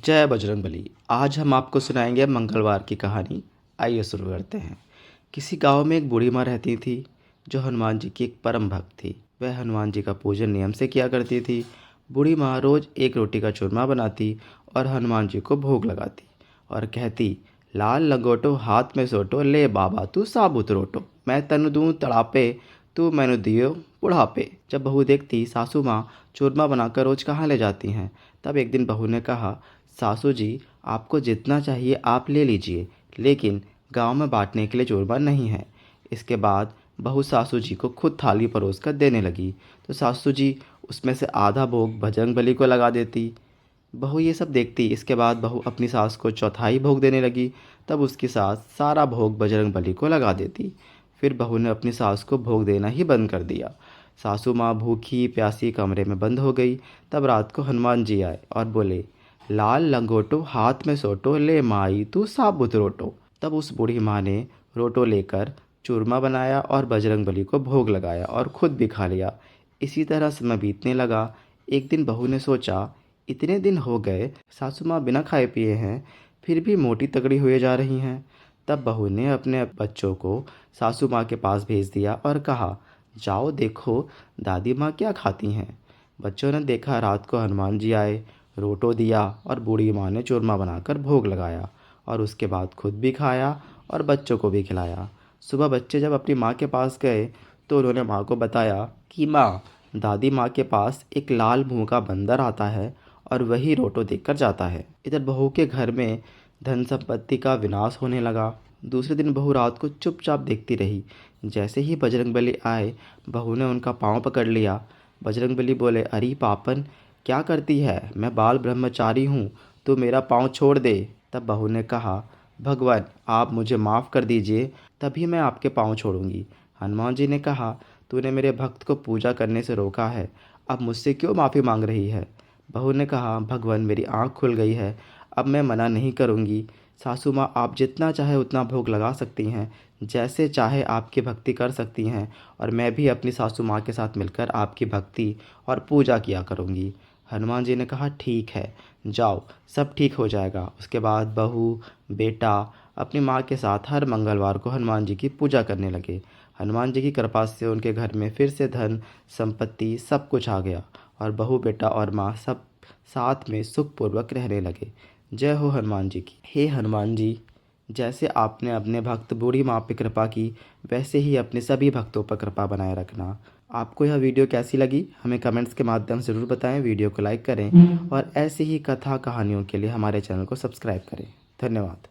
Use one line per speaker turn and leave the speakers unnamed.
जय बजरंगबली। आज हम आपको सुनाएंगे मंगलवार की कहानी। आइए शुरू करते हैं। किसी गांव में एक बूढ़ी माँ रहती थी जो हनुमान जी की एक परम भक्त थी। वह हनुमान जी का पूजन नियम से किया करती थी। बूढ़ी माँ रोज एक रोटी का चूरमा बनाती और हनुमान जी को भोग लगाती और कहती, लाल लंगोटो हाथ में सोटो, ले बाबा तू साबुत रोटो, मैं तनु दूं तड़ापे, तू मैनु दियो बुढ़ापे। जब बहू देखती सासू माँ चूरमा बनाकर रोज कहाँ ले जाती हैं, तब एक दिन बहू ने कहा, सासू जी आपको जितना चाहिए आप ले लीजिए, लेकिन गांव में बांटने के लिए चूरमा नहीं है। इसके बाद बहू सासू जी को खुद थाली परोस कर देने लगी तो सासू जी उसमें से आधा भोग बजरंगबली को लगा देती। बहू ये सब देखती। इसके बाद बहू अपनी सास को चौथाई भोग देने लगी। तब उसकी सास सारा भोग बजरंगबली को लगा देती। फिर बहू ने अपनी सास को भोग देना ही बंद कर दिया। सासू माँ भूखी प्यासी कमरे में बंद हो गई। तब रात को हनुमान जी आए और बोले, लाल लंगोटो हाथ में सोटो, ले माई तू साबुत रोटो। तब उस बूढ़ी माँ ने रोटो लेकर चूरमा बनाया और बजरंगबली को भोग लगाया और खुद भी खा लिया। इसी तरह समय बीतने लगा। एक दिन बहू ने सोचा, इतने दिन हो गए सासू माँ बिना खाए पिए हैं, फिर भी मोटी तगड़ी हुए जा रही हैं। तब बहू ने अपने बच्चों को सासू माँ के पास भेज दिया और कहा, जाओ देखो दादी माँ क्या खाती हैं। बच्चों ने देखा। रात को हनुमान जी आए, रोटो दिया और बूढ़ी माँ ने चूरमा बनाकर भोग लगाया और उसके बाद खुद भी खाया और बच्चों को भी खिलाया। सुबह बच्चे जब अपनी माँ के पास गए तो उन्होंने माँ को बताया कि माँ, दादी माँ के पास एक लाल मुंह का बंदर आता है और वही रोटो देकर जाता है। इधर बहू के घर में धन संपत्ति का विनाश होने लगा। दूसरे दिन बहू रात को चुपचाप देखती रही। जैसे ही बजरंगबली आए, बहू ने उनका पाँव पकड़ लिया। बजरंगबली बोले, अरे पापन क्या करती है, मैं बाल ब्रह्मचारी हूँ, तो मेरा पाँव छोड़ दे। तब बहू ने कहा, भगवान आप मुझे माफ़ कर दीजिए, तभी मैं आपके पाँव छोड़ूंगी। हनुमान जी ने कहा, तूने मेरे भक्त को पूजा करने से रोका है, अब मुझसे क्यों माफ़ी मांग रही है। बहू ने कहा, भगवान मेरी आँख खुल गई है, अब मैं मना नहीं करूँगी। सासू माँ आप जितना चाहे उतना भोग लगा सकती हैं, जैसे चाहे आपकी भक्ति कर सकती हैं, और मैं भी अपनी सासू माँ के साथ मिलकर आपकी भक्ति और पूजा किया करूँगी। हनुमान जी ने कहा, ठीक है, जाओ सब ठीक हो जाएगा। उसके बाद बहू बेटा अपनी माँ के साथ हर मंगलवार को हनुमान जी की पूजा करने लगे। हनुमान जी की कृपा से उनके घर में फिर से धन संपत्ति सब कुछ आ गया और बहू बेटा और माँ सब साथ में सुखपूर्वक रहने लगे। जय हो हनुमान जी की। हे हनुमान जी, जैसे आपने अपने भक्त बूढ़ी माँ पर कृपा की, वैसे ही अपने सभी भक्तों पर कृपा बनाए रखना। आपको यह वीडियो कैसी लगी हमें कमेंट्स के माध्यम से ज़रूर बताएं। वीडियो को लाइक करें और ऐसी ही कथा कहानियों के लिए हमारे चैनल को सब्सक्राइब करें। धन्यवाद।